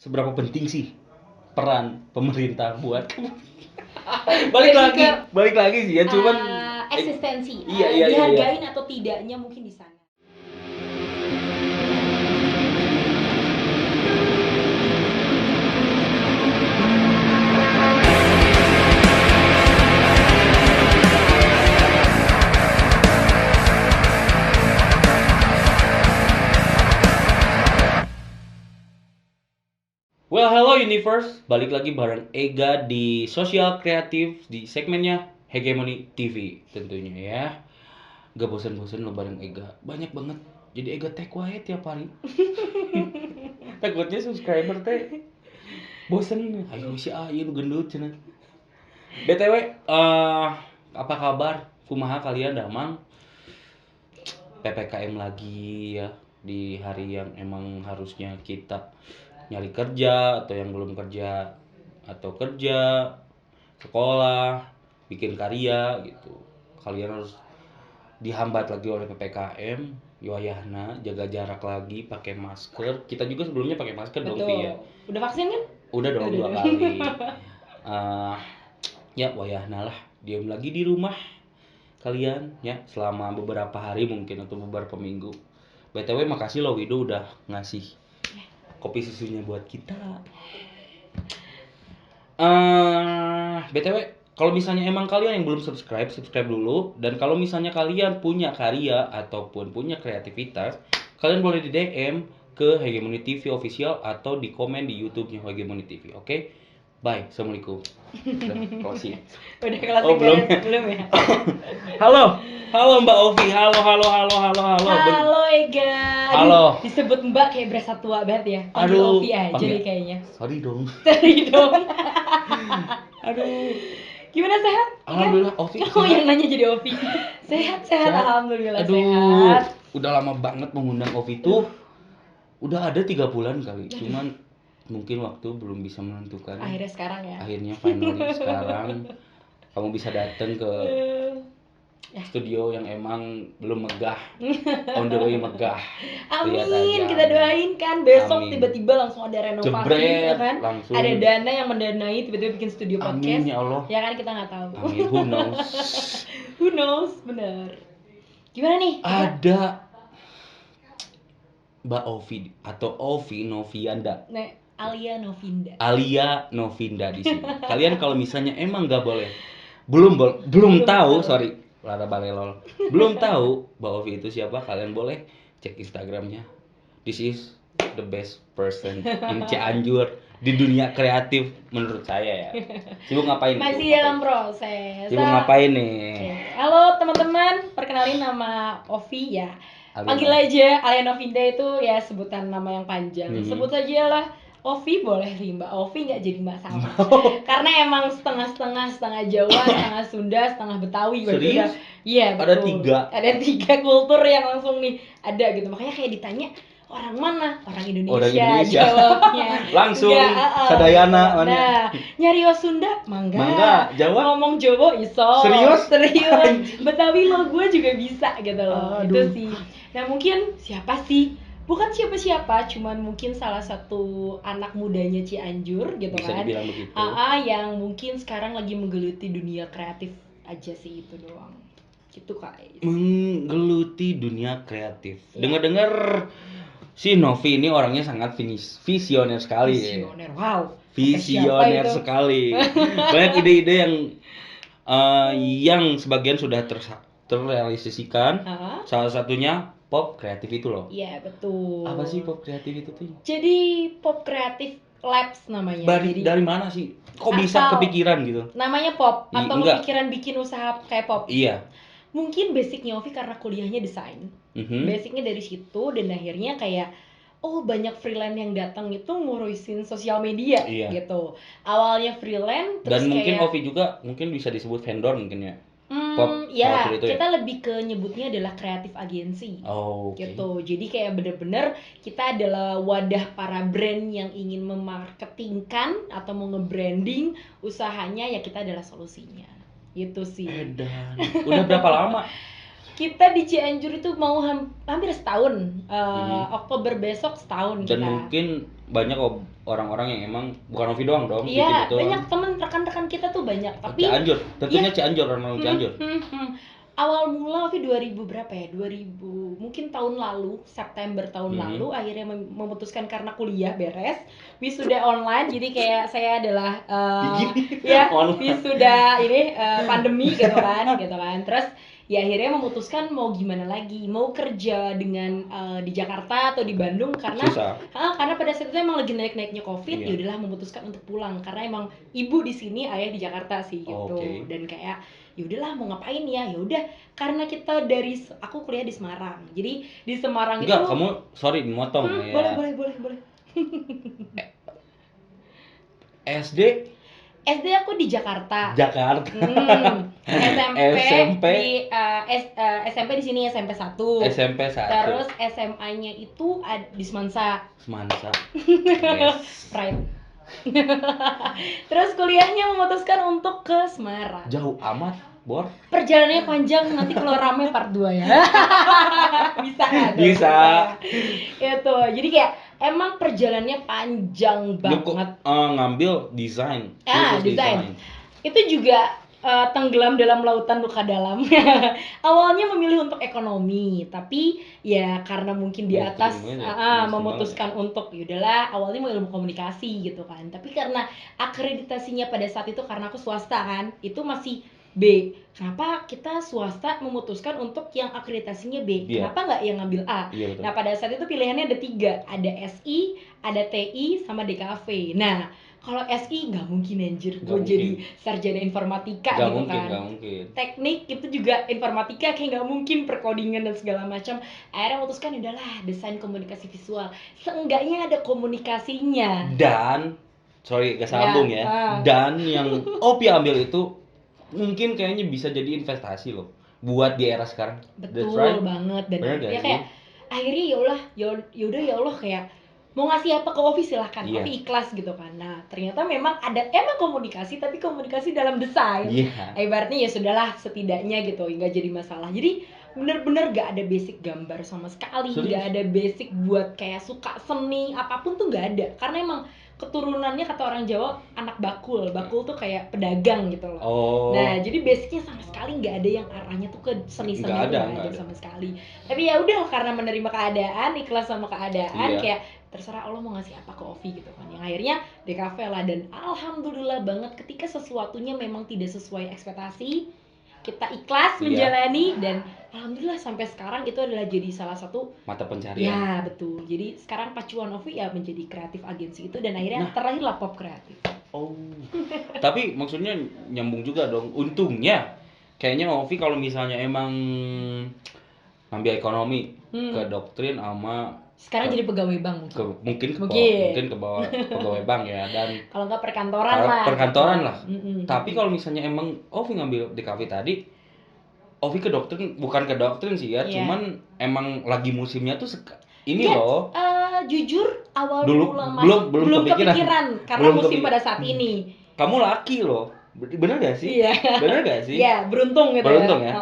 seberapa penting sih peran pemerintah buat balik lagi sih ya, cuman eksistensi, iya. dihargain atau tidaknya mungkin di sana. Well, hello universe, balik lagi bareng Ega di sosial kreatif di segmennya Hegemony TV tentunya ya. Gak bosan-bosan lo bareng Ega, banyak banget. Jadi Ega tag wae tiap hari. Takutnya subscriber teh bosen, ayo si ayo gendut cenah. BTW, apa kabar? Kumaha kalian damang? PPKM lagi ya, di hari yang emang harusnya kita nyari kerja atau yang belum kerja atau kerja, sekolah, bikin karya gitu. Kalian harus dihambat lagi oleh PPKM. Wayahna jaga jarak lagi, pakai masker. Kita juga sebelumnya pakai masker dong, Vi ya. Udah vaksin kan? Udah dong 2 kali. Ya wayahna lah, diam lagi di rumah kalian ya selama beberapa hari mungkin atau beberapa minggu. BTW makasih loh Wido udah ngasih kopi susunya buat kita. BTW kalau misalnya emang kalian yang belum subscribe dulu, dan kalau misalnya kalian punya karya ataupun punya kreativitas, kalian boleh di DM ke Hegemony TV official atau di komen di YouTube-nya Hegemony TV. Oke? Bye. Assalamualaikum. Udah closing. Udah kelas belum ya? Halo Mbak Ovi. Halo. Halo Ega. Halo. Disebut Mbak kayak berasa tua banget ya. Panggil Ovi aja deh kayaknya. Sorry dong. Aduh. Gimana, sehat? Alhamdulillah Ovi. Oh, yang nanya jadi Ovi. Sehat. Alhamdulillah Aduh, sehat. udah lama banget mengundang Ovi tuh. Udah ada 3 bulan kali. Cuman mungkin waktu belum bisa menentukan. Akhirnya sekarang ya. Akhirnya finally sekarang kamu bisa datang ke studio yang emang belum megah. On the way megah. Amin, kita doain kan besok tiba-tiba langsung ada renovasi. Jebret, ya kan. langsung. Ada dana yang mendanai tiba-tiba bikin studio podcast. Amin ya Allah. Ya kan, kita nggak tahu. Amin, who knows, bener. Gimana nih? Ada Mbak Ovi atau Ovi Novianda. Alia Novinda di sini. Kalian kalau misalnya emang nggak boleh, belum tahu, sorry, Lara Balelol, belum tahu Mbak Ovi itu siapa, kalian boleh cek Instagramnya. This is the best person in Cianjur di dunia kreatif menurut saya ya. Sibuk ngapain? Masih dalam proses. Sibuk ngapain nih? Halo teman-teman, perkenalin nama Ovi ya. Panggil aja Alia Novinda, itu ya sebutan nama yang panjang. Sebut saja lah Ovi, boleh sih Mbak Ovi, nggak jadi masalah. Karena emang setengah Jawa, setengah Sunda, setengah Betawi. Serius? Iya, betul. Ada 3 kultur yang langsung nih ada gitu. Makanya kayak ditanya orang mana? Orang Indonesia. Jawabnya. Langsung sadayana mana? Nah, nyari Sunda, mangga. Jawa? Ngomong Jawa iso. Serius? Betawi lo gue juga bisa gitu loh. Itu sih. Nah, mungkin siapa sih? Bukan siapa-siapa, cuman mungkin salah satu anak mudanya Cianjur gitu. Bisa kan. Dibilang begitu. Yang mungkin sekarang lagi menggeluti dunia kreatif aja sih, itu doang. Gitu guys. Menggeluti dunia kreatif. Dengar-dengar si Novi ini orangnya sangat visioner sekali. Visioner, wow. Visioner sekali. Banyak ide-ide yang sebagian sudah terrealisasikan. Salah satunya pop kreatif itu loh. Iya, betul. Apa sih pop kreatif itu tuh? Jadi pop kreatif labs namanya. Dari mana sih? Kok bisa kepikiran gitu? Namanya pop atau kepikiran bikin usaha kayak pop? Iya. Mungkin basicnya Ovi karena kuliahnya desain. Basicnya dari situ, dan akhirnya kayak banyak freelance yang datang itu ngurusin sosial media gitu. Awalnya freelance, terus dan mungkin Ovi juga mungkin bisa disebut vendor mungkin ya. Pop ya, kita lebih ke nyebutnya adalah kreatif agensi. Gitu. Jadi kayak bener-bener kita adalah wadah para brand yang ingin memarketingkan atau mau nge-branding usahanya, ya kita adalah solusinya. Gitu sih. Udah berapa lama? Kita di Cianjur itu mau hampir setahun. Oktober besok setahun. Dan mungkin banyak orang-orang yang emang bukan Ovi doang dong bikin Iya, itu. banyak temen rekan-rekan kita tuh banyak, tapi Cianjur, tentunya iya. Cianjur, orang Cianjur. Awal mula Ovi 2000 berapa ya? 2000 mungkin tahun lalu, September tahun lalu akhirnya memutuskan karena kuliah beres, wisuda online, jadi kayak saya adalah ya wisuda ini pandemi gitu kan. Terus ya akhirnya memutuskan mau gimana lagi, mau kerja dengan di Jakarta atau di Bandung karena Susah. karena pada saat itu emang lagi naik-naiknya Covid, Iya. ya udahlah memutuskan untuk pulang karena emang ibu di sini, ayah di Jakarta sih gitu. Oke. Dan kayak ya udahlah mau ngapain ya udah karena kita aku kuliah di Semarang, jadi di Semarang Enggak, itu kamu sorry dimotong ya. boleh SD SD aku di Jakarta. Jakarta. SMP SMP di SMP di sini SMP 1. SMP 1. Terus SMA-nya itu di Semansa. Semansa. Pride. Terus kuliahnya memutuskan untuk ke Semarang. Jauh amat, Bor. Perjalanannya panjang, nanti kalau rame part 2 ya. Bisa nggak tuh? Bisa. Itu. Jadi kayak emang perjalanannya panjang banget. Ngambil desain. Desain. Itu juga tenggelam dalam lautan luka dalam. Awalnya memilih untuk ekonomi, tapi ya karena mungkin di atas memutuskan untuk yaudahlah awalnya mau ilmu komunikasi gitu kan. Tapi karena akreditasinya pada saat itu karena aku swasta kan, itu masih B. Kenapa kita swasta memutuskan untuk yang akreditasinya B? Iya. Kenapa nggak yang ngambil A? Iya, betul. Nah pada saat itu pilihannya ada 3, ada SI, ada TI, sama DKV. Nah kalau SI nggak mungkin anjir, gue jadi sarjana informatika gak gitu mungkin, kan. Gak mungkin. Teknik itu juga informatika kayak nggak mungkin, perkodingan dan segala macam. Akhirnya memutuskan udahlah desain komunikasi visual. Seenggaknya ada komunikasinya. Dan sorry gak sambung ya. Dan yang Opi ambil itu mungkin kayaknya bisa jadi investasi loh buat di era sekarang. Betul banget. Dan ya kayak akhirnya yaudah ya Allah kayak mau ngasih apa ke Ovi silahkan, Ovi ikhlas gitu kan. Nah ternyata memang ada komunikasi, tapi komunikasi dalam desain. Ibaratnya ya sudahlah setidaknya gitu, nggak jadi masalah. Jadi bener-bener gak ada basic gambar sama sekali, nggak ada basic buat kayak suka seni apapun tuh nggak ada. Karena emang keturunannya kata orang Jawa anak bakul tuh kayak pedagang gitu loh. Nah jadi basicnya sama sekali nggak ada yang arahnya tuh ke seni-seni, nggak ada sama sekali. Tapi ya udah karena menerima keadaan, ikhlas sama keadaan, kayak terserah Allah mau ngasih apa ke Ovi gitu kan. Yang akhirnya DKV lah, dan alhamdulillah banget ketika sesuatunya memang tidak sesuai ekspektasi, kita ikhlas menjalani, dan alhamdulillah sampai sekarang itu adalah jadi salah satu mata pencarian. Ya betul. Jadi sekarang pacuan Ovi ya menjadi kreatif agensi itu, dan akhirnya terlahirlah Pop Kreatif. Tapi maksudnya nyambung juga dong. Untungnya kayaknya Ovi kalau misalnya emang ngambil ekonomi ke doktrin sama sekarang jadi pegawai bank mungkin ke bawah pegawai bank ya, dan kalau nggak perkantoran lah. Tapi kalau misalnya emang Ovi ngambil DKV tadi, Ovi ke doktrin bukan ke doktrin sih ya, cuman emang lagi musimnya tuh loh. Jujur awal dulu belum kepikiran karena musim pada saat ini. Kamu laki loh, bener gak sih? Bener gak sih? Iya, beruntung gitu. Beruntung ya.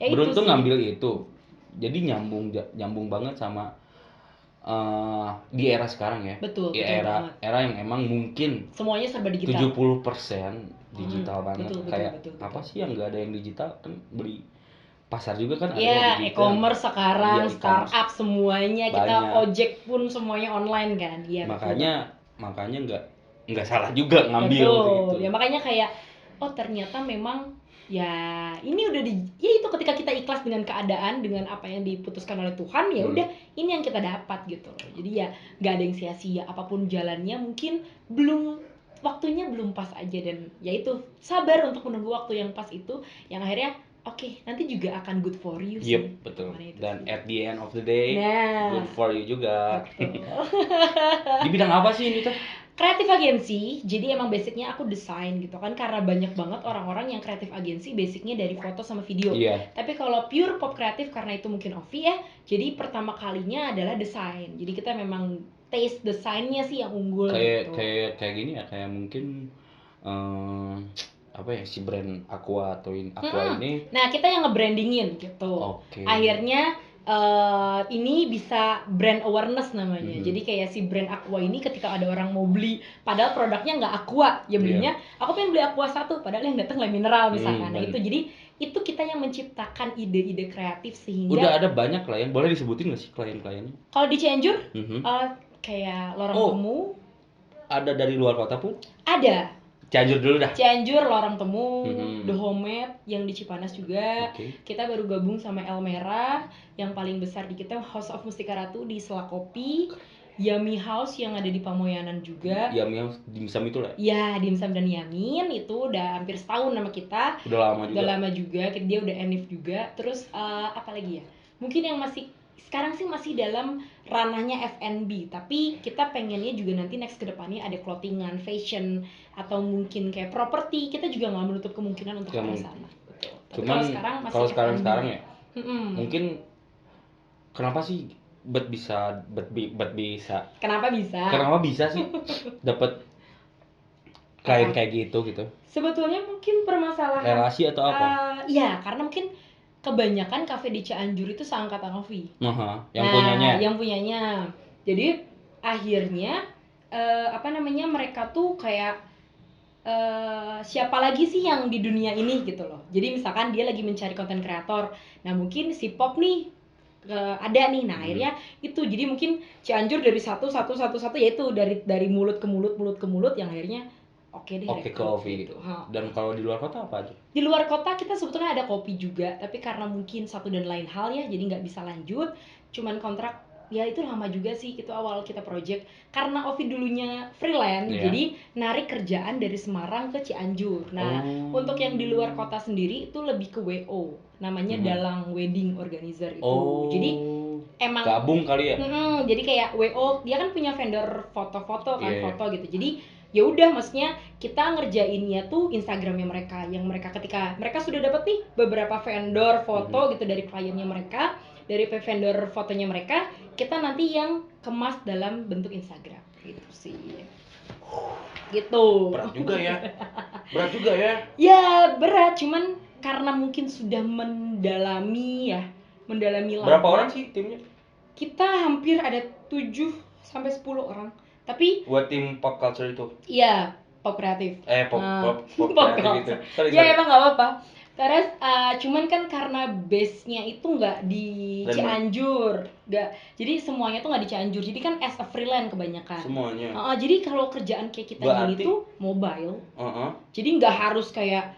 Beruntung ngambil itu, jadi nyambung banget sama di era sekarang ya. Betul era yang emang mungkin semuanya serba digital. 70% digital banget. Betul. Apa sih yang nggak ada yang digital, kan beli pasar juga kan ada digital. E-commerce sekarang, startup semuanya, kita ojek pun semuanya online kan. Iya. Makanya nggak salah juga ngambil gitu. Ya makanya kayak ternyata memang ya ini udah itu ketika kita ikhlas dengan keadaan, dengan apa yang diputuskan oleh Tuhan, ya udah ini yang kita dapat gitu loh. Jadi ya nggak ada yang sia-sia, apapun jalannya mungkin waktunya belum pas aja, dan ya itu sabar untuk menunggu waktu yang pas itu, yang akhirnya nanti juga akan good for you sih. Betul. Dan at the end of the day good for you juga. Di bidang apa sih ini tuh? Kreatif agensi, jadi emang basicnya aku desain gitu kan, karena banyak banget orang-orang yang kreatif agensi basicnya dari foto sama video. Tapi kalau pure pop kreatif, karena itu mungkin Ovi ya, jadi pertama kalinya adalah desain. Jadi kita memang taste desainnya sih yang unggul gitu. Kayak gini ya, kayak mungkin apa ya, si brand Aqua atau Aqua ini. Nah kita yang nge-brandingin gitu. Akhirnya ini bisa brand awareness namanya. Jadi kayak si brand Aqua ini ketika ada orang mau beli, padahal produknya nggak Aqua, ya belinya aku pengen beli Aqua 1, padahal yang datang Le Mineral misalkan. Nah itu jadi itu kita yang menciptakan ide-ide kreatif sehingga udah ada banyak klien, boleh disebutin nggak sih klien-kliennya? Kalau di Cianjur kayak Lorong Temu. Ada dari luar kota pun? Ada. Cianjur dulu dah. Cianjur, Lorong Temu, The Homemade yang di Cipanas juga. Kita baru gabung sama El Merah, yang paling besar di kita House of Mustika Ratu di Selakopi, Yummy House yang ada di Pamoyanan juga. Yummy House dimsum itu lah. Ya, dimsum dan Yamin itu udah hampir setahun sama kita. Udah lama juga. Dia udah enif juga. Terus apa lagi ya? Mungkin yang masih sekarang sih masih dalam ranahnya F&B, tapi kita pengennya juga nanti next kedepannya ada clothingan, fashion, atau mungkin kayak properti. Kita juga nggak menutup kemungkinan untuk ke sana. Cuman kalau sekarang ya, mungkin kenapa sih Bet bisa? Kenapa bisa sih dapat klien kayak gitu? Sebetulnya mungkin permasalahan relasi atau apa? Iya, karena mungkin kebanyakan kafe di Cianjur itu seangkatan Ovi. Yang punyanya. Jadi akhirnya mereka tuh kayak siapa lagi sih yang di dunia ini gitu loh. Jadi misalkan dia lagi mencari konten kreator. Nah, mungkin si Pop nih ada nih. Nah, akhirnya itu jadi mungkin Cianjur dari satu yaitu dari mulut ke mulut yang akhirnya Oke ke Ovi gitu. Dan kalau di luar kota apa aja? Di luar kota kita sebetulnya ada kopi juga, tapi karena mungkin satu dan lain hal ya, jadi nggak bisa lanjut. Cuman kontrak ya itu lama juga sih, itu awal kita project. Karena Ovi dulunya freelance, jadi narik kerjaan dari Semarang ke Cianjur. Nah, untuk yang di luar kota sendiri itu lebih ke WO, namanya Dalang Wedding Organizer itu. Jadi emang gabung kali ya. Jadi kayak WO dia kan punya vendor foto-foto kan, foto gitu. Jadi ya udah, maksudnya kita ngerjainnya tuh Instagramnya mereka, yang mereka ketika mereka sudah dapat nih beberapa vendor foto gitu dari kliennya mereka, dari vendor fotonya mereka, kita nanti yang kemas dalam bentuk Instagram gitu sih. Gitu. Berat juga ya. Ya berat, cuman karena mungkin sudah mendalami lama. Berapa orang sih timnya? Kita hampir ada 7 sampai 10 orang. Tapi buat tim pop culture itu? Iya, pop kreatif. Pop kreatif gitu. Sorry. Ya emang nggak apa-apa. Terus cuman kan karena base-nya itu nggak di Cianjur, jadi semuanya tuh nggak di Cianjur. Jadi kan as a freelance kebanyakan. Semuanya. Jadi kalau kerjaan kayak kita gini tuh mobile. Jadi nggak harus kayak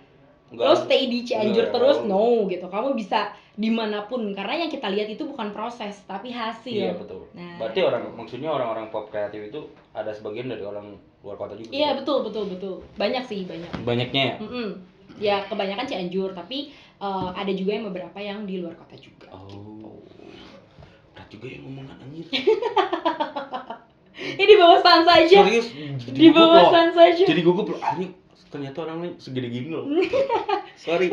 lo stay di Cianjur terus, no gitu. Kamu bisa dimanapun, karena yang kita lihat itu bukan proses tapi hasil. Iya betul. Nah, berarti maksudnya orang-orang pop kreatif itu ada sebagian dari orang luar kota juga. Iya betul. Banyak sih. Banyaknya ya? Ya kebanyakan Cianjur, tapi ada juga yang beberapa yang di luar kota juga. Berat juga yang ngomongan anjir. Ini di bawah sans saja. Serius? Di bawah sans saja. Jadi gugup loh. Anjir, ternyata orangnya segede gini loh. Sorry.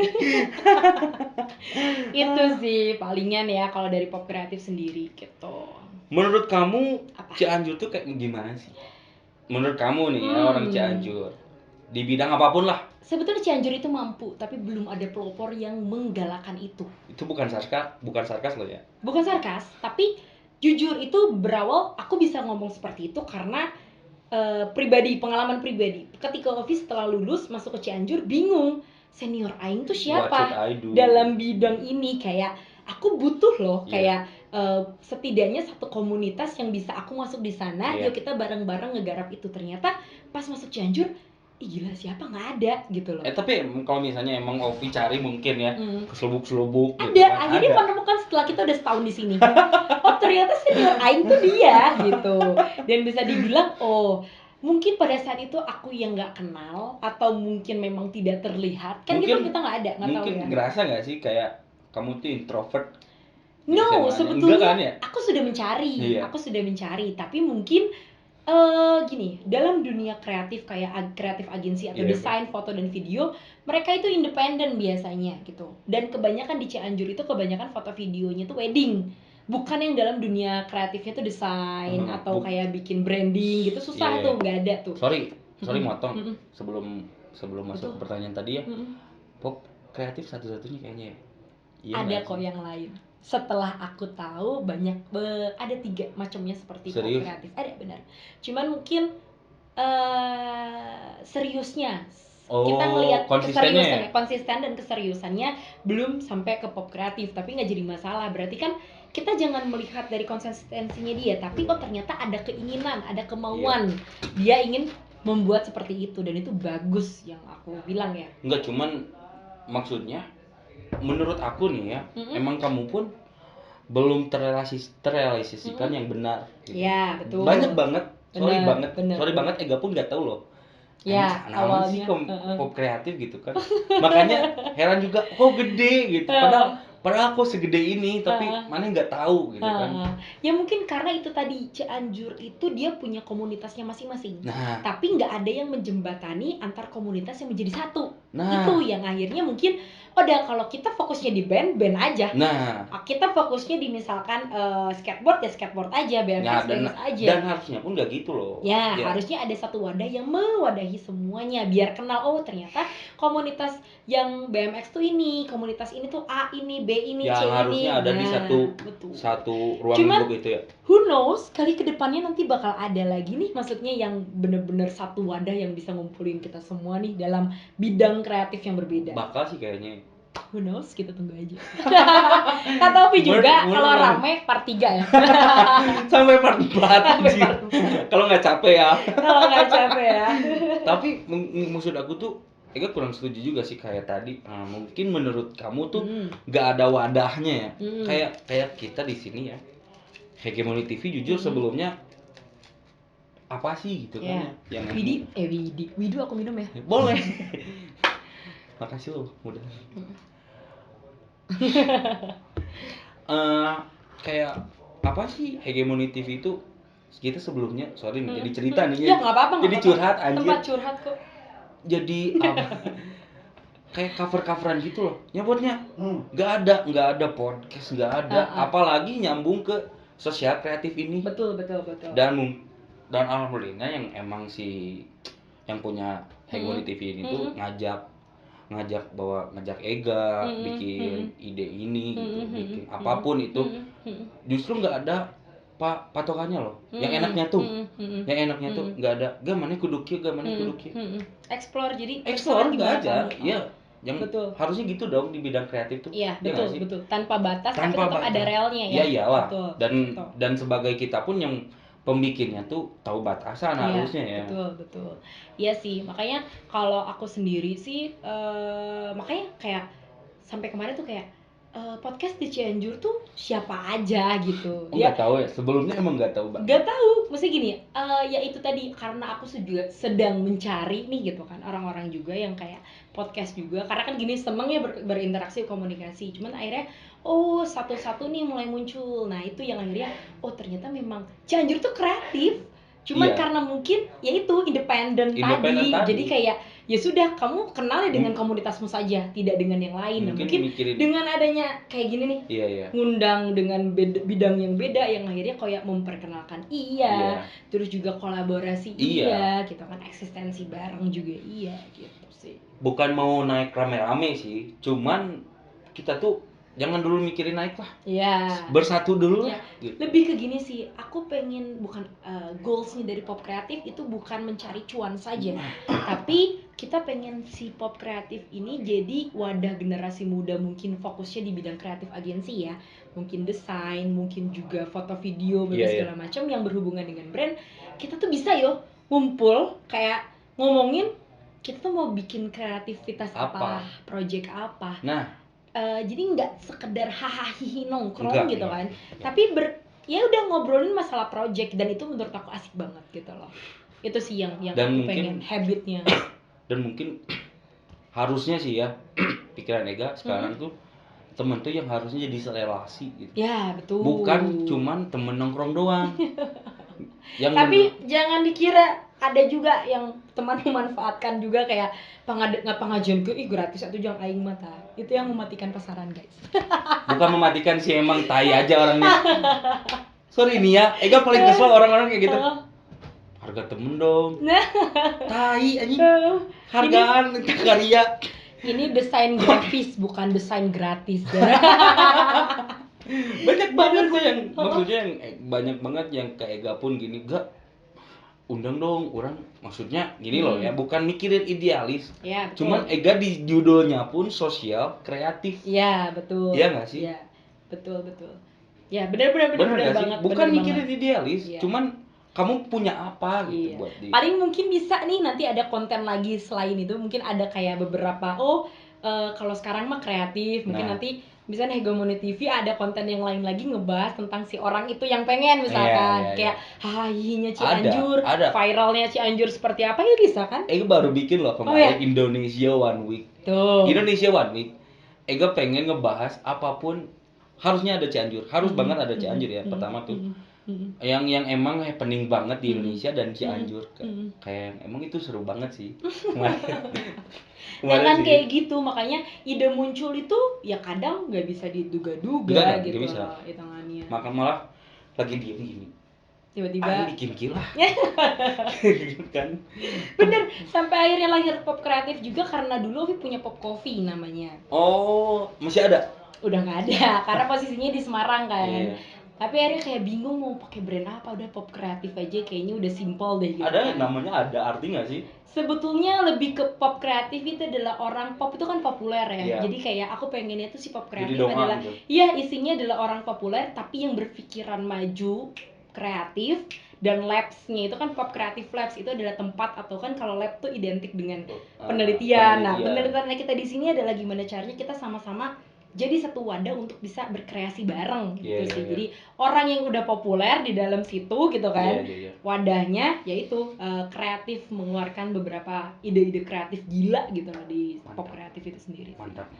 Itu sih palingan ya kalau dari pop kreatif sendiri gitu. Menurut kamu Cianjur tuh kayak gimana sih? Menurut kamu nih orang Cianjur di bidang apapun lah. Sebetulnya Cianjur itu mampu, tapi belum ada pelopor yang menggalakkan itu. Itu bukan sarkas loh ya. Bukan sarkas, tapi jujur itu berawal aku bisa ngomong seperti itu karena pengalaman pribadi. Ketika Ovi setelah lulus masuk ke Cianjur, bingung senior aing tuh siapa dalam bidang ini. Kayak aku butuh loh kayak setidaknya satu komunitas yang bisa aku masuk di sana. Yuk kita bareng-bareng ngegarap itu. Ternyata pas masuk Cianjur, gila siapa, nggak ada gitu loh. Tapi kalau misalnya emang Ovi cari mungkin ya keselubuk ada gitu kan, akhirnya menemukan setelah kita udah setahun di sini. Ternyata senior aing tuh dia gitu. Dan bisa dibilang mungkin pada saat itu aku yang nggak kenal, atau mungkin memang tidak terlihat kan, mungkin, kita nggak ada, nggak tahu ya. Mungkin ngerasa nggak sih kayak kamu tuh introvert? No, sebetulnya kan, ya? Aku sudah mencari, tapi mungkin gini, dalam dunia kreatif kayak kreatif agensi atau desain foto dan video, mereka itu independen biasanya gitu. Dan kebanyakan di Cianjur itu kebanyakan foto videonya tuh wedding, bukan yang dalam dunia kreatifnya tuh desain atau kayak bikin branding gitu, susah tuh, nggak ada tuh. Sorry motong. Sebelum masuk ke pertanyaan tadi ya, pop kreatif satu-satunya kayaknya ya. Ada kok yang lain. setelah aku tahu banyak ada 3 macamnya seperti pop Serius? kreatif. Ada, benar. Cuman mungkin seriusnya kita ngelihat konsistennya ya? keseriusannya, konsisten dan keseriusannya belum sampai ke pop kreatif, tapi nggak jadi masalah. Berarti kan kita jangan melihat dari konsistensinya dia, tapi ternyata ada keinginan, ada kemauan, dia ingin membuat seperti itu, dan itu bagus yang aku bilang ya. Enggak, cuman maksudnya menurut aku nih ya, emang kamu pun belum terrealisasikan yang benar gitu. Ya, betul. Banyak banget, sorry Bener. banget Ega pun nggak tahu loh. Ya, Naon sih awalnya pop kreatif gitu kan. Makanya heran juga, kok gede gitu. Padahal aku segede ini, tapi mana nggak tahu gitu kan. Ya mungkin karena itu tadi, Cianjur itu dia punya komunitasnya masing-masing. Nah, Tapi nggak ada yang menjembatani antar komunitas yang menjadi satu. Nah. Itu yang akhirnya mungkin udah, kalau kita fokusnya di band aja. nah, Kita fokusnya di misalkan skateboard ya skateboard aja, BMX aja. dan harusnya pun nggak gitu loh. Ya, harusnya ada satu wadah yang mewadahi semuanya, biar kenal, oh ternyata komunitas yang BMX tuh ini, komunitas ini tuh A ini, B ini, Yang C ini. harusnya ada di betul. satu ruang Cuman, lingkup itu ya. Who knows, kali kedepannya nanti bakal ada lagi nih, maksudnya yang bener-bener satu wadah yang bisa ngumpulin kita semua nih dalam bidang kreatif yang berbeda. Bakal sih kayaknya. Who knows, kita tunggu aja. Kata Ovi juga, kalau rame part 3 ya. Sampai part 4. Kalau nggak capek ya. Tapi maksud aku tuh, Ega kurang setuju juga sih kayak tadi. Mungkin menurut kamu tuh nggak ada wadahnya ya. Kayak kita di sini ya. Hegemony TV jujur sebelumnya apa sih gitu kan ya. Widu aku minum ya. Boleh. Makasih loh, udah. Kayak apa sih Hegemony TV itu? Kita sebelumnya, sorry nih, jadi cerita nih ya. Nggak apa-apa. Jadi curhat anjir. Tempat curhat kok. Jadi kayak cover-coveran gitu loh. Nyebutnya nggak ada podcast, nggak ada. Apalagi nyambung ke sosial kreatif ini. Betul. Dan alhamdulillah yang emang yang punya Hegemony TV ini tuh ngajak Ega bikin ide ini gitu, bikin apapun itu. Justru nggak ada patokannya loh. Yang enaknya tuh nggak ada. Gamane kudu kieu, gamane kudu kieu. Explore nggak aja. Iya. Yang betul. Harusnya gitu dong di bidang kreatif tuh. Iya, betul. Tanpa batas, tapi tetap ada relnya ya. Iya iyalah. Betul. Dan sebagai kita pun yang pembikinnya tuh tahu batasan harusnya ya. Betul. Iya sih, makanya kalau aku sendiri sih makanya kayak sampai kemarin tuh kayak podcast di Cianjur tuh siapa aja gitu. Nggak tahu ya, sebelumnya emang nggak tahu banget. Nggak tahu, mesti gini, ya itu tadi karena aku juga sedang mencari nih gitu kan orang-orang juga yang kayak podcast juga, karena kan gini seneng ya berinteraksi komunikasi, cuman akhirnya satu-satu nih mulai muncul. Nah itu yang akhirnya ternyata memang Cianjur tuh kreatif, cuman karena mungkin ya itu independen tadi, jadi kayak ya sudah, kamu kenal ya dengan komunitasmu saja, tidak dengan yang lain. Mungkin dengan adanya kayak gini nih, ngundang dengan bidang yang beda, yang akhirnya kayak memperkenalkan terus juga kolaborasi gitu kan, eksistensi bareng juga gitu sih. Bukan mau naik rame-rame sih, cuman kita tuh jangan dulu mikirin naik lah. Bersatu dulu lah. Lebih ke gini sih, aku pengen bukan goalsnya dari pop kreatif itu bukan mencari cuan saja, tapi kita pengen si pop kreatif ini jadi wadah generasi muda, mungkin fokusnya di bidang kreatif agensi ya, mungkin desain, mungkin juga foto video, segala macam yang berhubungan dengan brand. Kita tuh bisa ngumpul kayak ngomongin kita tuh mau bikin kreativitas apa, project apa. Jadi nggak sekedar hahaha nongkrong gitu kan, tapi ya udah ngobrolin masalah project, dan itu menurut aku asik banget gitu loh. Itu sih yang aku pengen habitnya. Dan mungkin harusnya sih ya pikiran Ega sekarang tuh temen tuh yang harusnya jadi serelasi gitu. Ya betul. Bukan cuman temen nongkrong doang. Tapi jangan dikira ada juga yang teman memanfaatkan juga kayak pengajian ke gratis atau jangan aing mata. Itu yang mematikan pasaran, guys. Bukan mematikan sih, emang tai aja orangnya. Sorry nih ya, Ega paling kesel orang-orang kayak gitu. Harga temen dong. Tai anjing. Hargaan karya. Ini desain grafis bukan desain gratis. Banyak banget kok yang maksudnya yang banyak banget yang ke Ega pun gini, gak undang dong orang, maksudnya gini loh ya, bukan mikirin idealis. Ya, betul. Cuman Ega di judulnya pun sosial kreatif. Iya, betul. Iya nggak sih? Iya, betul. Ya, benar Bener nggak sih? banget. Bukan bener mikirin banget. idealis, Iya. cuman kamu punya apa gitu Iya. buat di. Paling mungkin bisa nih nanti ada konten lagi selain itu, mungkin ada kayak beberapa kalau sekarang mah kreatif, mungkin Nah. nanti misalnya Hegemoni TV ada konten yang lain lagi ngebahas tentang si orang itu yang pengen misalkan Iya. kayak hahihinya Cianjur, Ada. viralnya Cianjur seperti apa ya bisa kan? Ega baru bikin loh kemarin ya? Indonesia One Week. Tuh. Indonesia One Week. Ega pengen ngebahas apapun harusnya ada Cianjur, harus banget ada Cianjur ya. Pertama tuh yang emang happening banget di Indonesia dan Cianjur kayak emang itu seru banget sih. Nah kan kayak gitu, makanya ide muncul itu ya kadang nggak bisa diduga-duga gitu bisa. hitungannya. Maka malah lagi diem gini tiba-tiba bikin kilah. Kan bener, sampai akhirnya lahir Pop Kreatif juga karena dulu Ovi punya Pop Coffee namanya. Oh, masih ada? Udah nggak ada karena posisinya di Semarang kan. Yeah. Tapi akhirnya kayak bingung mau pakai brand apa, udah Pop Kreatif aja kayaknya udah simple deh gitu. Ada kan. namanya, ada arti nggak sih? Sebetulnya lebih ke Pop Kreatif itu adalah orang pop itu kan populer ya. Yeah. Jadi kayak aku pengennya tuh si Pop Kreatif jadi adalah gitu. Iya, isinya adalah orang populer tapi yang berpikiran maju, kreatif, dan labs-nya itu kan Pop Kreatif Labs itu adalah tempat, atau kan kalau lab tuh identik dengan penelitian. Nah, penelitiannya kita di sini adalah gimana caranya kita sama-sama jadi satu wadah untuk bisa berkreasi bareng gitu sih. Jadi orang yang udah populer di dalam situ gitu kan, wadahnya yaitu kreatif, mengeluarkan beberapa ide-ide kreatif gila gitu loh di Pop Kreatif itu sendiri. Mantap.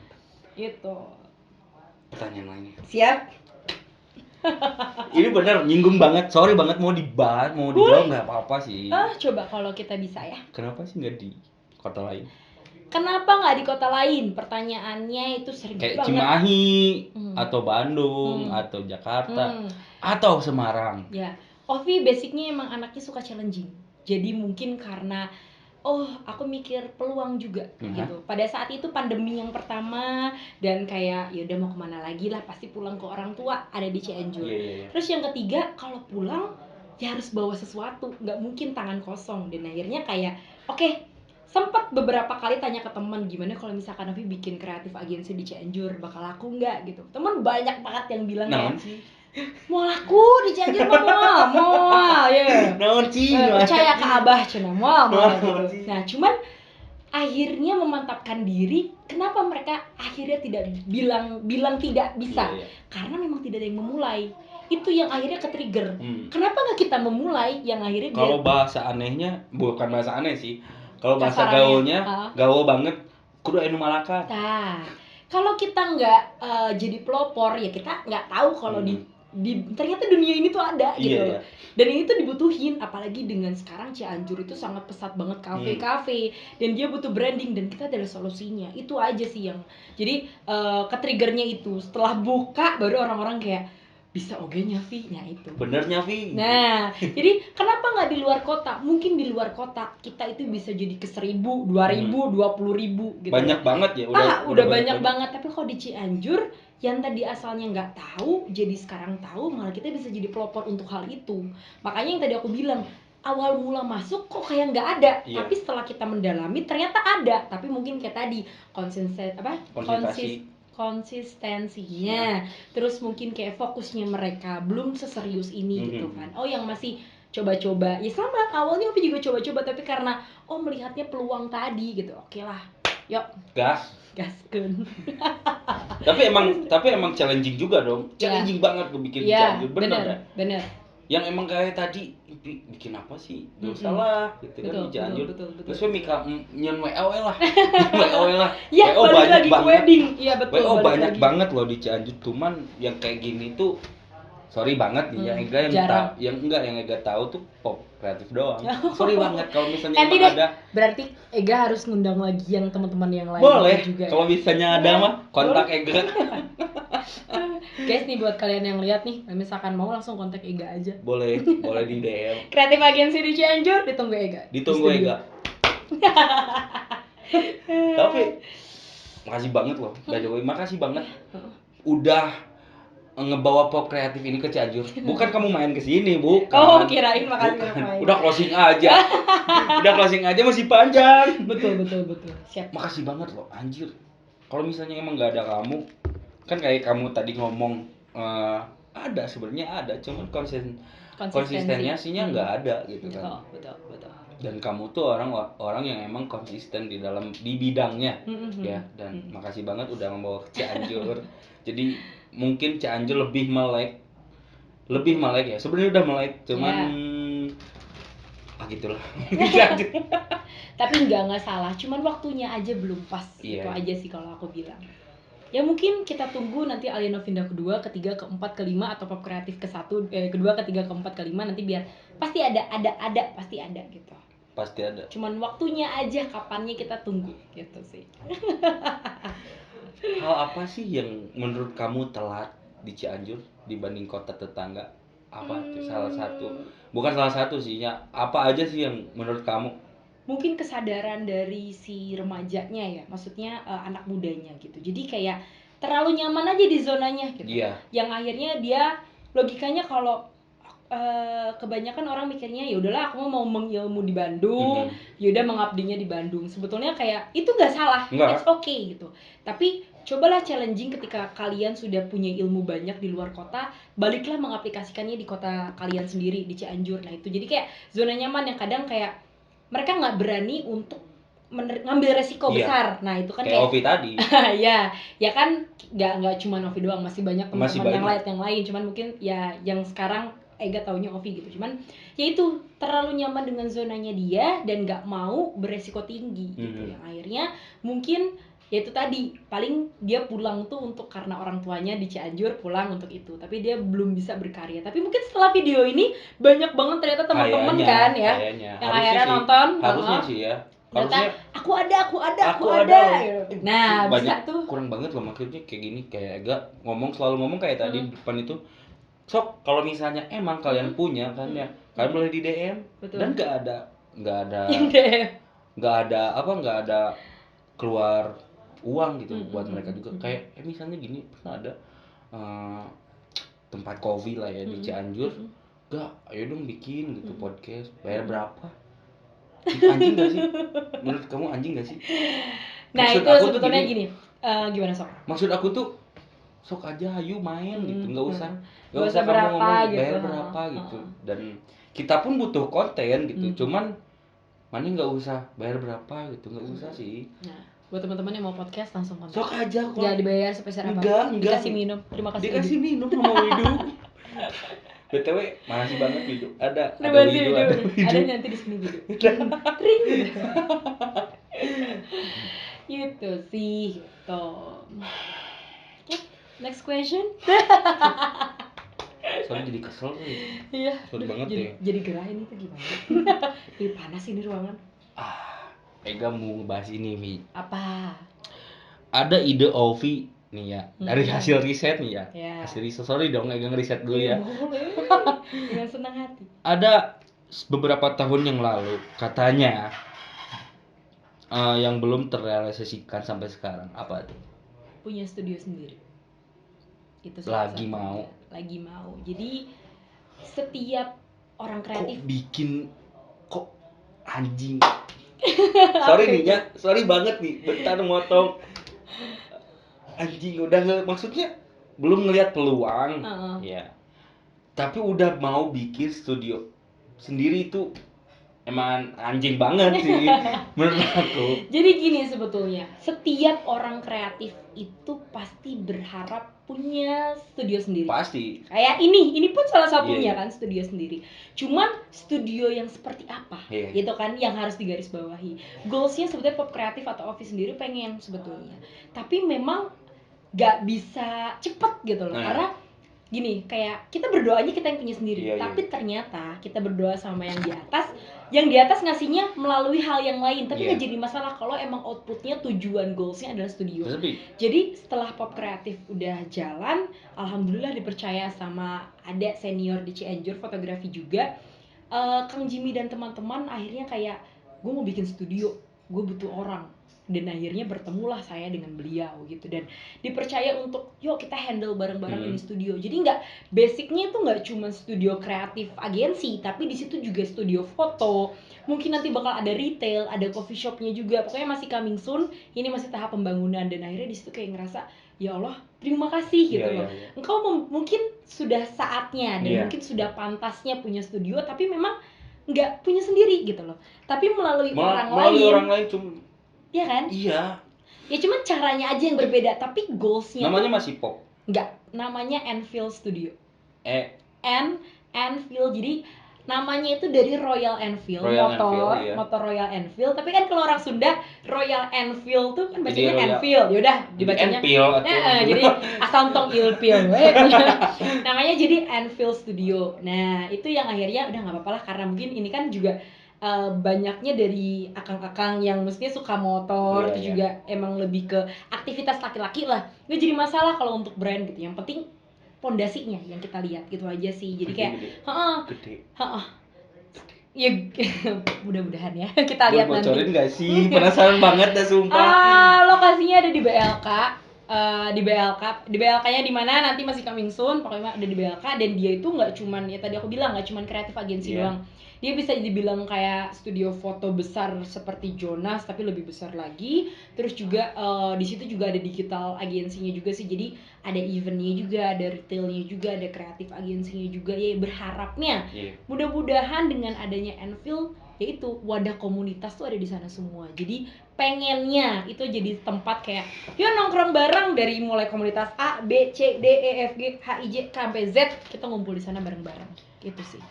Itu. Pertanyaan lainnya. Siap. Ini benar nyinggung banget, sorry banget mau dibahas, mau dijawab nggak apa-apa sih. Coba kalau kita bisa ya. Kenapa sih nggak di kota lain? Kenapa nggak di kota lain? Pertanyaannya itu sering kayak banget. Cimahi atau Bandung atau Jakarta atau Semarang. Ya, Ovi basicnya emang anaknya suka challenging. Jadi mungkin karena aku mikir peluang juga gitu. Pada saat itu pandemi yang pertama dan kayak ya udah mau kemana lagi lah, pasti pulang ke orang tua, ada di Cianjur. Terus yang ketiga, kalau pulang ya harus bawa sesuatu, nggak mungkin tangan kosong. Dan akhirnya kayak sempat beberapa kali tanya ke teman, gimana kalau misalkan Ovi bikin kreatif agensi di Cianjur, bakal laku nggak gitu. Teman banyak banget yang bilang mau laku di Cianjur mah mau ya. Percaya ke Abah cenah mau gitu. Nah, cuman akhirnya memantapkan diri, kenapa mereka akhirnya tidak bilang tidak bisa? Karena memang tidak ada yang memulai. Itu yang akhirnya ke-trigger. Kenapa nggak kita memulai yang akhirnya kalau bahasa anehnya, bukan bahasa aneh sih. Kalau bahasa gaulnya, gaul banget, kudu anu malakan. Nah, kalau kita nggak jadi pelopor, ya kita nggak tahu kalau di ternyata dunia ini tuh ada gitu. Iya. Dan ini tuh dibutuhin, apalagi dengan sekarang Cianjur itu sangat pesat banget kafe-kafe, dan dia butuh branding, dan kita adalah solusinya. Itu aja sih yang jadi ke-triggernya itu. Setelah buka baru orang-orang kayak bisa ogenya Vi, nah itu benernya Vi. Nah, jadi kenapa nggak di luar kota? Mungkin di luar kota kita itu bisa jadi ke 1.000, 2.000, 20.000 gitu. Banyak banget ya, udah banyak banget. Tapi kalau di Cianjur yang tadi asalnya nggak tahu, jadi sekarang tahu, malah kita bisa jadi pelopor untuk hal itu. Makanya yang tadi aku bilang, awal mula masuk kok kayak nggak ada, tapi setelah kita mendalami ternyata ada. Tapi mungkin kayak tadi konsistensinya, terus mungkin kayak fokusnya mereka belum seserius ini gitu kan. Yang masih coba-coba, ya sama awalnya Ovi juga coba-coba, tapi karena melihatnya peluang tadi gitu, oke lah, yuk gaskeun. tapi emang challenging juga dong, challenging banget gue bikin Cianjur, bener. Yang emang kayak tadi bikin apa sih, gak usah lah gitu kan di Cianjur. Terus Mika nyen WO lah. Ya, balik lagi ke wedding. Iya betul. WO banyak banget loh di Cianjur, cuman yang kayak gini tuh sorry banget nih, yang Ega tahu tuh Pop Kreatif doang. Sorry banget kalau misalnya emang ada. Berarti Ega harus ngundang lagi yang teman-teman yang lain. Boleh juga. Kalau misalnya ada mah kontak Ega. Guys nih buat kalian yang lihat nih, misalkan mau langsung kontak Ega aja. Boleh di DM. Kreatif agensi di Cianjur, ditunggu Ega. Tapi makasih banget loh, by the way, makasih banget. Udah ngebawa pop kreatif ini ke Cianjur. Bukan kamu main ke sini, bukan. Oh, kirain makasih Bukan. main. Udah closing aja. Udah closing aja masih panjang. Betul. Siap. Makasih banget loh, anjir. Kalau misalnya emang nggak ada kamu, kan kayak kamu tadi ngomong ada sebenarnya ada, cuman konsistennya sihnya nggak ada gitu kan. Betul. Dan kamu tuh orang yang emang konsisten di bidangnya ya, dan makasih banget udah membawa ke Cianjur. Jadi mungkin Cianjur lebih melek ya, sebenarnya udah melek, cuman gitulah. Tapi nggak salah, cuman waktunya aja belum pas. Itu aja sih kalau aku bilang. Ya mungkin kita tunggu nanti Alia Novinda kedua, ketiga, keempat, kelima, atau pop kreatif kedua, ketiga, keempat, kelima, nanti biar pasti ada pasti ada gitu. Pasti ada. Cuman waktunya aja, kapannya kita tunggu gitu sih. Hal apa sih yang menurut kamu telat di Cianjur dibanding kota tetangga? Apa tuh salah satu? Bukan salah satu sih ya. Apa aja sih yang menurut kamu? Mungkin kesadaran dari si remajanya ya, maksudnya anak mudanya gitu. Jadi kayak terlalu nyaman aja di zonanya gitu. Yang akhirnya dia logikanya kalau kebanyakan orang mikirnya ya udahlah aku mau mengilmu di Bandung, ya udah mengabdinya di Bandung. Sebetulnya kayak itu nggak salah, it's okay gitu. Tapi cobalah challenging ketika kalian sudah punya ilmu banyak di luar kota, baliklah mengaplikasikannya di kota kalian sendiri, di Cianjur. Nah itu jadi kayak zona nyaman yang kadang kayak mereka nggak berani untuk ngambil resiko besar. Nah itu kan kayak Ovi tadi. ya kan nggak cuma Ovi doang, masih banyak teman-teman yang lain. Cuman mungkin ya yang sekarang Ega taunya Ovi gitu. Cuman ya itu terlalu nyaman dengan zonanya dia dan nggak mau beresiko tinggi gitu. Yang akhirnya mungkin ya itu tadi, paling dia pulang tuh untuk karena orang tuanya di Cianjur, pulang untuk itu, tapi dia belum bisa berkarya. Tapi mungkin setelah video ini banyak banget ternyata teman-teman kan ya yang akhirnya nonton, harusnya sih ya, harusnya aku ada. Nah banyak bisa tuh. kurang banget loh maksudnya kayak gini, kayak Ega selalu ngomong kayak tadi di depan itu, sok kalau misalnya emang kalian punya kan ya, kalian boleh di DM. Dan nggak ada keluar uang gitu buat mereka juga. Kayak misalnya gini, pernah ada tempat coffee lah ya di Cianjur, gak ayo dong bikin gitu podcast, bayar berapa? Anjing gak sih? Menurut kamu anjing gak sih? Nah maksud itu sebetulnya gini, gimana Sok? Maksud aku tuh sok aja ayo main gitu, nggak usah berapa kamu ngomong gitu, bayar berapa gitu. Dan kita pun butuh konten gitu, cuman mana nggak usah bayar berapa gitu, nggak usah sih. Nah, buat teman-teman yang mau podcast langsung kontak. Sok aja kok. Jangan dibayar sebesar apa. Enggak. Dikasih minum. Terima kasih. Dikasih minum sama Widu. BTW, makasih banget Widu. Ada Widu. Ada nanti di sini Widu. Ring. Gitu sih, gitu. Okay, next question. Soalnya jadi kesel nih. Iya. Kesel banget ya. Jadi gerain itu gimana? Jadi panas ini ruangan. Ega mau ngebahas ini, Vi. Apa? Ada ide Ovi nih ya, dari hasil riset nih ya. Hasil riset, sorry dong Ega ngeriset dulu ya. Dengan senang hati. Ada beberapa tahun yang lalu katanya yang belum terrealisasikan sampai sekarang. Apa tuh? Punya studio sendiri. Itu lagi mau. Jadi setiap orang kreatif kok anjing. Sorry banget nih, bentar motong. Anjing udah maksudnya belum ngelihat peluang. Ya. Tapi udah mau bikin studio sendiri itu emang anjing banget sih menurut aku. Jadi gini sebetulnya, setiap orang kreatif itu pasti berharap punya studio sendiri. Pasti. Kayak ini pun salah satunya kan, studio sendiri. Cuman studio yang seperti apa, gitu kan, yang harus digarisbawahi. Goalsnya sebetulnya pop kreatif atau Ovi sendiri pengen sebetulnya. Tapi memang gak bisa cepet gitu loh, karena gini, kayak kita berdoanya kita yang punya sendiri, tapi ternyata kita berdoa sama yang di atas ngasihnya melalui hal yang lain, tapi nggak jadi masalah kalau emang outputnya, tujuan goalsnya adalah studio. Jadi setelah pop kreatif udah jalan, alhamdulillah dipercaya sama ada senior di Cianjur fotografi juga, Kang Jimmy dan teman-teman akhirnya kayak gue mau bikin studio gue butuh orang, dan akhirnya bertemulah saya dengan beliau gitu, dan dipercaya untuk yuk kita handle bareng-bareng ini studio. Jadi basicnya itu nggak cuma studio kreatif agensi, tapi di situ juga studio foto, mungkin nanti bakal ada retail, ada coffee shopnya juga, pokoknya masih coming soon, ini masih tahap pembangunan. Dan akhirnya di situ kayak ngerasa ya Allah terima kasih gitu loh. Engkau mungkin sudah saatnya dan mungkin sudah pantasnya punya studio, tapi memang nggak punya sendiri gitu loh, tapi melalui orang lain cuma iya kan? Iya. Ya cuman caranya aja yang berbeda, tapi goalsnya namanya masih pop. Enggak, namanya Enfield Studio. Enfield, jadi namanya itu dari Royal Enfield, motor Royal Enfield. Tapi kan kalau orang Sunda Royal Enfield tuh kan bacanya Enfield. Yaudah dibacanya jadi asal tong ilpil. Namanya jadi Enfield Studio. Nah itu yang akhirnya udah nggak apa-apa lah, karena mungkin ini kan juga banyaknya dari akang-akang yang mestinya suka motor, itu juga emang lebih ke aktivitas laki-laki lah. Nggak jadi masalah kalau untuk brand gitu. Yang penting pondasinya yang kita lihat gitu aja sih. Jadi kayak gede. Ya mudah-mudahan ya kita lihat nanti. Bocorin nggak sih? Penasaran banget dah sumpah. Lokasinya ada di BLK. Di BLK-nya di mana nanti masih coming soon, pokoknya ada di BLK. Dan dia itu nggak cuman ya tadi aku bilang nggak cuman kreatif agensi doang, dia bisa dibilang kayak studio foto besar seperti Jonas tapi lebih besar lagi. Terus juga di situ juga ada digital agensinya juga sih, jadi ada eventnya juga, ada retailnya juga, ada kreatif agensinya juga. Ya berharapnya mudah-mudahan dengan adanya Enfield yaitu wadah komunitas tuh ada di sana semua. Jadi pengennya itu jadi tempat kayak yuk nongkrong bareng dari mulai komunitas A, B, C, D, E, F, G, H, I, J, K sampai Z, kita ngumpul di sana bareng-bareng gitu sih.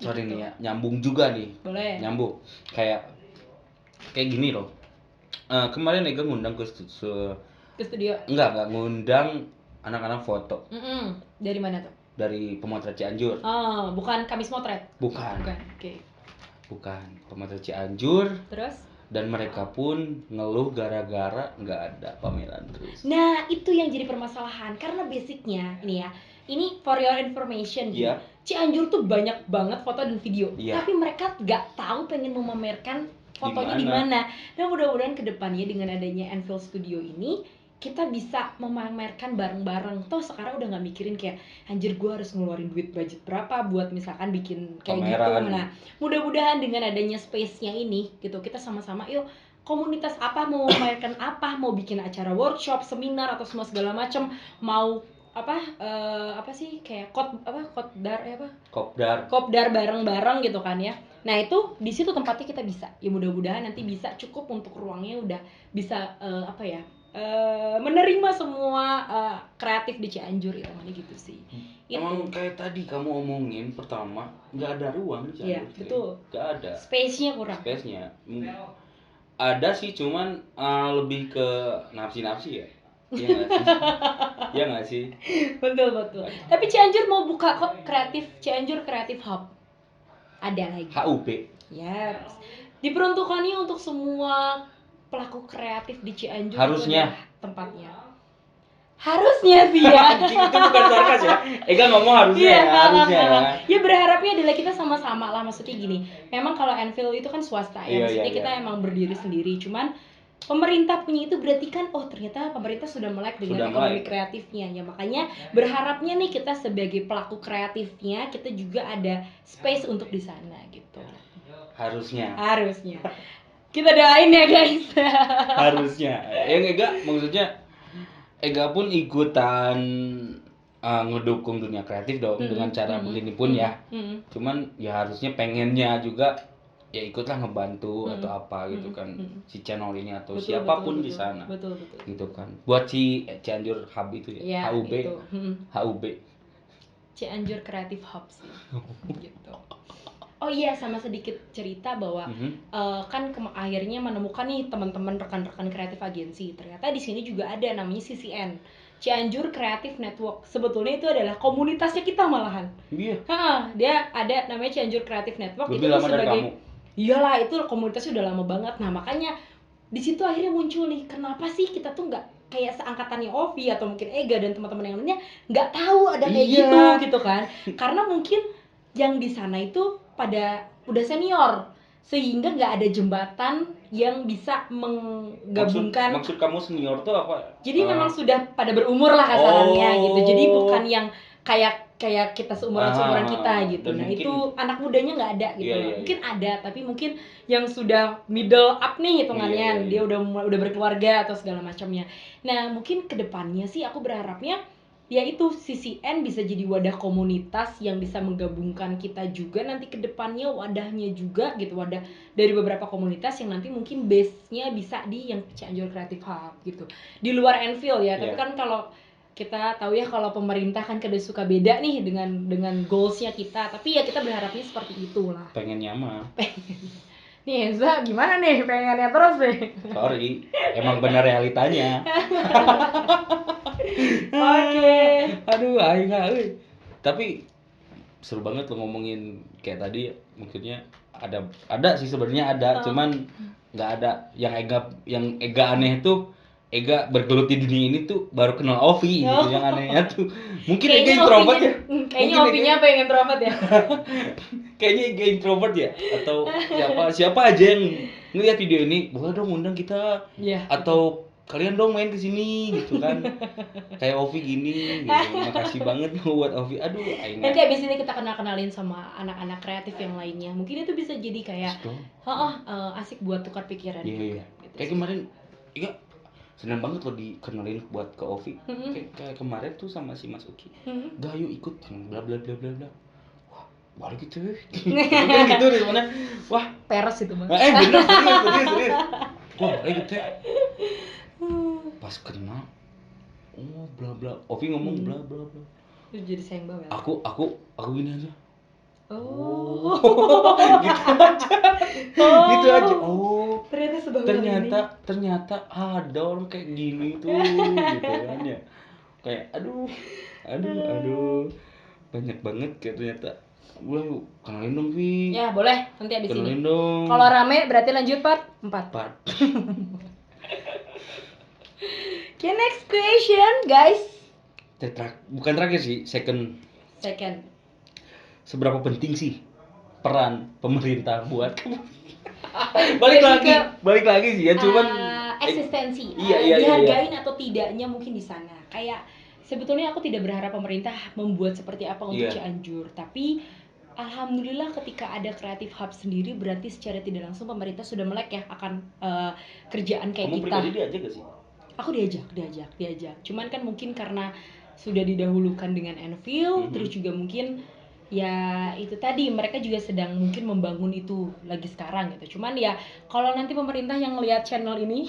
Sorry nih ya, nyambung juga nih. Boleh. Nyambung. Kayak gini loh. Kemarin Ega ngundang ke studio. Enggak ngundang anak-anak foto. Dari mana tuh? Dari Pemotret Cianjur. Oh, bukan Kamis Motret. Bukan. Oke. Bukan, Pemotret Cianjur. Terus? Dan mereka pun ngeluh gara-gara nggak ada pameran terus. Nah, itu yang jadi permasalahan. Karena basicnya, ini for your information gitu. Cianjur tuh banyak banget foto dan video. Tapi mereka nggak tahu pengen memamerkan fotonya di mana. Nah, mudah-mudahan kedepannya dengan adanya Enfield Studio ini, kita bisa memamerkan bareng-bareng. Toh sekarang udah nggak mikirin kayak anjir gue harus ngeluarin duit budget berapa buat misalkan bikin kayak pameran. Gitu. Nah, mudah-mudahan dengan adanya space-nya ini gitu, kita sama-sama yuk komunitas apa mau memamerkan apa, mau bikin acara workshop, seminar atau semua segala macam, mau apa sih kayak kopdar bareng-bareng gitu kan ya. Nah itu di situ tempatnya kita bisa ya, mudah-mudahan nanti bisa cukup untuk ruangnya udah bisa menerima semua kreatif di Cianjur itu gitu sih. Emang kayak tadi kamu omongin pertama nggak ada ruang di Cianjur. Iya betul. Nggak ada. Space-nya kurang. Space-nya ada sih, cuman lebih ke nafsi-nafsi ya. Iya nggak sih? Betul. Tapi Cianjur mau buka kok Cianjur Creative Hub. Ada lagi. HUB. Ya. Diperuntukannya untuk semua pelaku kreatif di Cianjur. Harusnya. Tempatnya. Harusnya sih ya. Anjing, itu bukan sarkas ya. Ega ngomong harusnya harusnya. Ya berharapnya adalah kita sama-sama lah, maksudnya gini. Memang kalau Enfield itu kan swasta ya, maksudnya kita emang berdiri sendiri. Cuman pemerintah punya itu berarti kan ternyata pemerintah sudah melek dengan ekonomi kreatifnya ya, makanya berharapnya nih kita sebagai pelaku kreatifnya kita juga ada space untuk di sana gitu. Harusnya kita doain ya guys. Harusnya Ega maksudnya Ega pun ikutan ngedukung dunia kreatif dong dengan cara begini pun ya. Cuman ya harusnya pengennya juga ya ikutlah ngebantu atau apa gitu kan si channel ini atau siapapun di sana. Betul. Gitu kan. Buat si Cianjur Hub itu ya, HUB. HUB. Cianjur Creative Hub sih. Gitu. Oh iya, sama sedikit cerita bahwa kan akhirnya menemukan nih teman-teman rekan-rekan kreatif agensi. Ternyata di sini juga ada namanya CCN, Cianjur Creative Network. Sebetulnya itu adalah komunitasnya kita malahan. Iya. Dia ada namanya Cianjur Creative Network. Lebih itu lama sebagai dari kamu. Iyalah, itu komunitasnya udah lama banget. Nah, makanya di situ akhirnya muncul nih, kenapa sih kita tuh nggak kayak seangkatannya Ovi atau mungkin Ega dan teman-teman yang lainnya nggak tahu ada kayak gitu kan? Karena mungkin yang di sana itu pada udah senior. sehingga nggak ada jembatan yang bisa menggabungkan. Maksud kamu senior tuh apa? Jadi memang sudah pada berumur lah kasarannya gitu. Jadi bukan yang kayak kita seumuran kita gitu. Nah mungkin, itu anak mudanya nggak ada gitu. Iya. Mungkin ada, tapi mungkin yang sudah middle up nih hitungannya, dia udah berkeluarga atau segala macamnya. Nah mungkin kedepannya sih aku berharapnya yaitu CCN bisa jadi wadah komunitas yang bisa menggabungkan kita juga nanti kedepannya, wadahnya juga gitu, wadah dari beberapa komunitas yang nanti mungkin base-nya bisa di yang Cianjur Creative Hub gitu, di luar Enfield ya. Tapi kan kalau kita tahu ya kalau pemerintah kan kadang suka beda nih dengan goals-nya kita, tapi ya kita berharapnya seperti itulah. Pengennya mah. Nih Eza gimana nih, pengennya terus nih? Sorry, emang benar realitanya. Oke. Aduh, aing euy. Tapi seru banget lo ngomongin kayak tadi, maksudnya ada sih sebenarnya ada, cuman nggak ada yang Ega aneh tuh. Ega bergelut di dunia ini tuh baru kenal Ovi gitu, yang anehnya tuh. Mungkin Ega introvert ya. Kayaknya Ovinya pengen introvert ya. Kayaknya Ega introvert ya, atau siapa aja yang ngeliat video ini, boleh dong undang kita. Atau kalian dong main ke sini gitu kan. Kayak Ovi gini gitu. Makasih banget buat Ovi. Aduh, aing. Nanti abis ini kita kenalin sama anak-anak kreatif yang lainnya. Mungkin itu bisa jadi kayak asik buat tukar pikiran juga. Gitu. Kayak kemarin Ega senang banget lo dikenalin buat ke Ovi. Kayak kemarin tuh sama si Mas Uki. Gayo ikut bla bla bla bla bla. Wah, balik gitu. Kan gitu di mana? Wah, peres itu mah. Bener serius. Wah, balik gitu ya. Pas kenal, oh bla bla. Ovi ngomong bla bla bla. Terus jadi sayang banget. Aku gini aja. Oh. Gitu aja. Oh. Ternyata ada orang kayak gini tuh gitu kan ya. Kayak aduh. Banyak banget kayak ternyata. Gue kenalin dong, Vi. Ya, boleh. Nanti abis kenalin ini. Dong. Kalau rame berarti lanjut part 4. Okay, next question, guys. Bukan terakhir sih, second. Seberapa penting sih peran pemerintah buat balik lagi sih ya, cuman eksistensi. Iya. Dihargain atau tidaknya mungkin di sana. Kayak sebetulnya aku tidak berharap pemerintah membuat seperti apa untuk Cianjur, tapi alhamdulillah ketika ada Creative Hub sendiri berarti secara tidak langsung pemerintah sudah melek ya akan kerjaan kayak kita. Kamu pribadi diajak gak sih? Aku diajak. Cuman kan mungkin karena sudah didahulukan dengan Enfield, terus juga mungkin ya itu tadi mereka juga sedang mungkin membangun itu lagi sekarang gitu. Cuman ya kalau nanti pemerintah yang ngelihat channel ini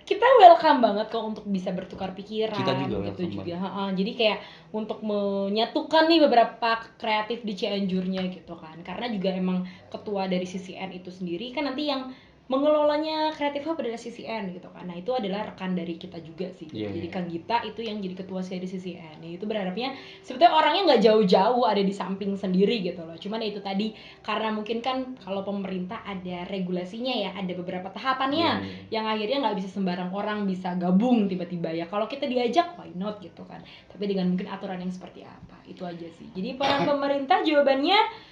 kita welcome banget kok untuk bisa bertukar pikiran. Kita juga gitu juga. Jadi kayak untuk menyatukan nih beberapa kreatif di Cianjurnya gitu kan. Karena juga emang ketua dari CCN itu sendiri kan nanti yang mengelolanya Creative Hub adalah CCN gitu kan. Nah itu adalah rekan dari kita juga sih gitu. Jadi Kang Gita itu yang jadi ketua dari CCN. Itu berharapnya sebetulnya orangnya nggak jauh-jauh ada di samping sendiri gitu loh. Cuman itu tadi karena mungkin kan kalau pemerintah ada regulasinya ya, ada beberapa tahapannya yang akhirnya nggak bisa sembarang orang bisa gabung tiba-tiba ya. Kalau kita diajak why not gitu kan. Tapi dengan mungkin aturan yang seperti apa. Itu aja sih. Jadi peran pemerintah jawabannya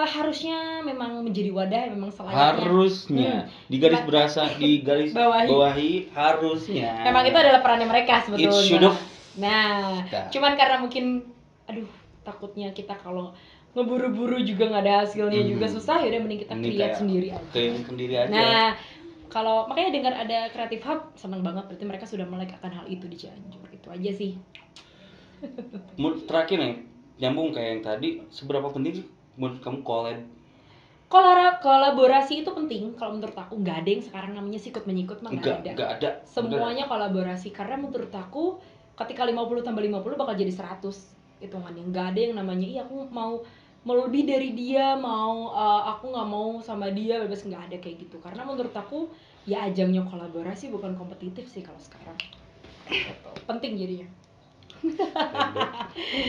harusnya memang menjadi wadah memang selayaknya. Harusnya di garis bawahi harusnya. Memang itu adalah perannya mereka sebetulnya. Nah, cuman karena mungkin takutnya kita kalau ngeburu-buru juga nggak ada hasilnya juga susah, yaudah mending kita create sendiri aja. Nah, kalau makanya dengar ada Creative Hub seneng banget, berarti mereka sudah melek akan hal itu di Cianjur. Itu aja sih. Terakhir nih, nyambung kayak yang tadi, seberapa penting sih menurut kamu kolaborasi itu penting. Kalau menurut aku nggak ada yang sekarang namanya sikut menyikut mah nggak ada. Semuanya kolaborasi karena menurut aku ketika 50 tambah 50 bakal jadi 100 hitungannya. Nggak ada yang namanya aku mau lebih dari dia, aku nggak mau sama dia, bebas, nggak ada kayak gitu. Karena menurut aku ya ajangnya kolaborasi bukan kompetitif sih kalau sekarang. Penting jadinya.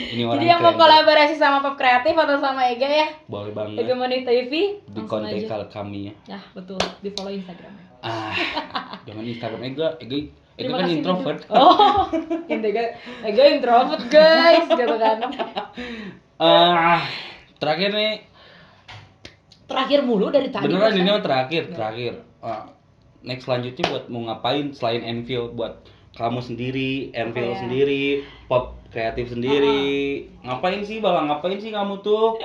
Jadi yang mau kolaborasi sama Pop Kreatif atau sama Ega ya? Boleh banget. Ega Money TV di kontak kami ya. Nah betul, di follow Instagramnya. Jangan Instagram Ega kan introvert. Ega introvert guys, gitu kan. Terakhir nih, Terakhir mulu dari tadi. Beneran bahkan. ini mah terakhir. Next selanjutnya buat mau ngapain selain Enfield, buat kamu sendiri, Enfield ya? sendiri, pop kreatif sendiri. Ngapain sih kamu tuh?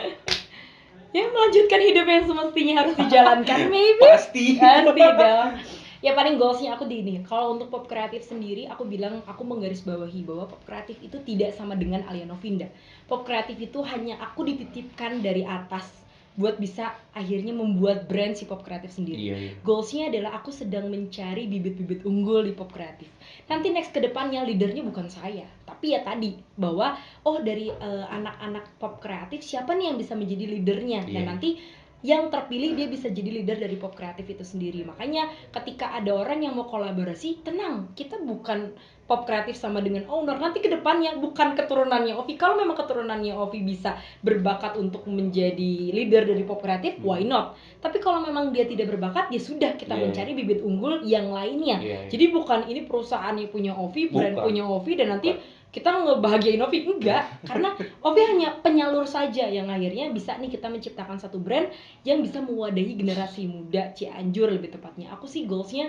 Ya melanjutkan hidup yang semestinya harus dijalankan, maybe. Pasti dong. Ya paling goalsnya aku di ini. Kalau untuk pop kreatif sendiri, aku bilang aku menggarisbawahi bahwa pop kreatif itu tidak sama dengan Alia Novinda. Pop kreatif itu hanya aku dititipkan dari atas buat bisa akhirnya membuat brand si pop kreatif sendiri. Iya. Goalsnya adalah aku sedang mencari bibit-bibit unggul di pop kreatif. Nanti next kedepannya leadernya bukan saya, tapi ya tadi bahwa dari anak-anak pop kreatif siapa nih yang bisa menjadi leadernya. Dan nanti yang terpilih dia bisa jadi leader dari pop kreatif itu sendiri. Makanya ketika ada orang yang mau kolaborasi, tenang, kita bukan pop kreatif sama dengan owner. Nanti kedepannya bukan keturunannya Ovi. Kalau memang keturunannya Ovi bisa berbakat untuk menjadi leader dari pop kreatif, why not? Tapi kalau memang dia tidak berbakat, ya sudah, kita mencari bibit unggul yang lainnya. Jadi bukan ini perusahaan yang punya Ovi, brand punya Ovi, dan nanti kita ngebahagiain Ovi, enggak. Karena Ovi hanya penyalur saja yang akhirnya bisa nih kita menciptakan satu brand yang bisa mewadahi generasi muda Cianjur lebih tepatnya. Aku sih goalsnya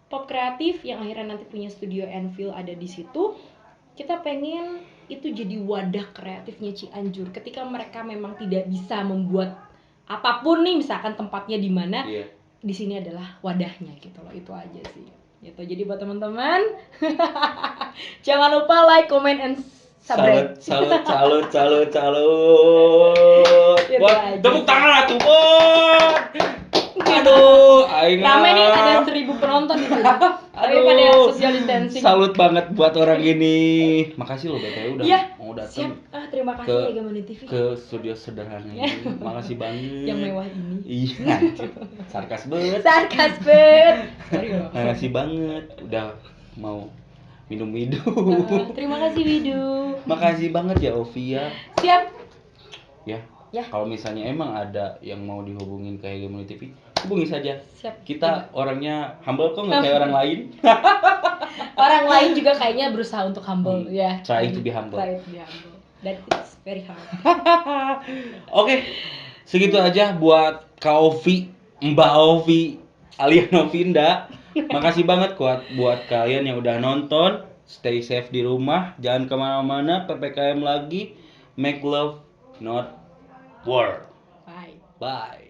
pop kreatif yang akhirnya nanti punya studio Enfield ada di situ. Kita pengen itu jadi wadah kreatifnya Cianjur. Ketika mereka memang tidak bisa membuat apapun nih, misalkan tempatnya di mana, di sini adalah wadahnya gitu loh. Itu aja sih. Gitu. Jadi buat teman-teman, jangan lupa like, comment, and subscribe. Salut. Buat tepuk tangan atuh, Aduh, rame nih, ada 1000 penonton di sini. Tapi pada social distancing. Salut banget buat orang ini. Makasih loh BTW udah mau datang. Terima kasih ya Hegemony TV. Ke studio sederhana ini. Makasih banget. Yang mewah ini. Iya. Sarkas banget. Makasih banget udah mau minum. Terima kasih Widu. Makasih banget ya Ovia. Siap. Ya. Kalau misalnya emang ada yang mau dihubungin ke Hegemony TV, hubungi saja. Siap. Kita orangnya humble kok, nggak kayak orang lain. Orang lain juga kayaknya berusaha untuk humble, ya. Trying to be humble. That is very hard. Oke, segitu aja buat Kak Ovi, Mbak Ovi, Alia Novinda. Makasih banget buat kalian yang udah nonton. Stay safe di rumah, jangan kemana-mana. PPKM lagi. Make love, not war. Bye. Bye.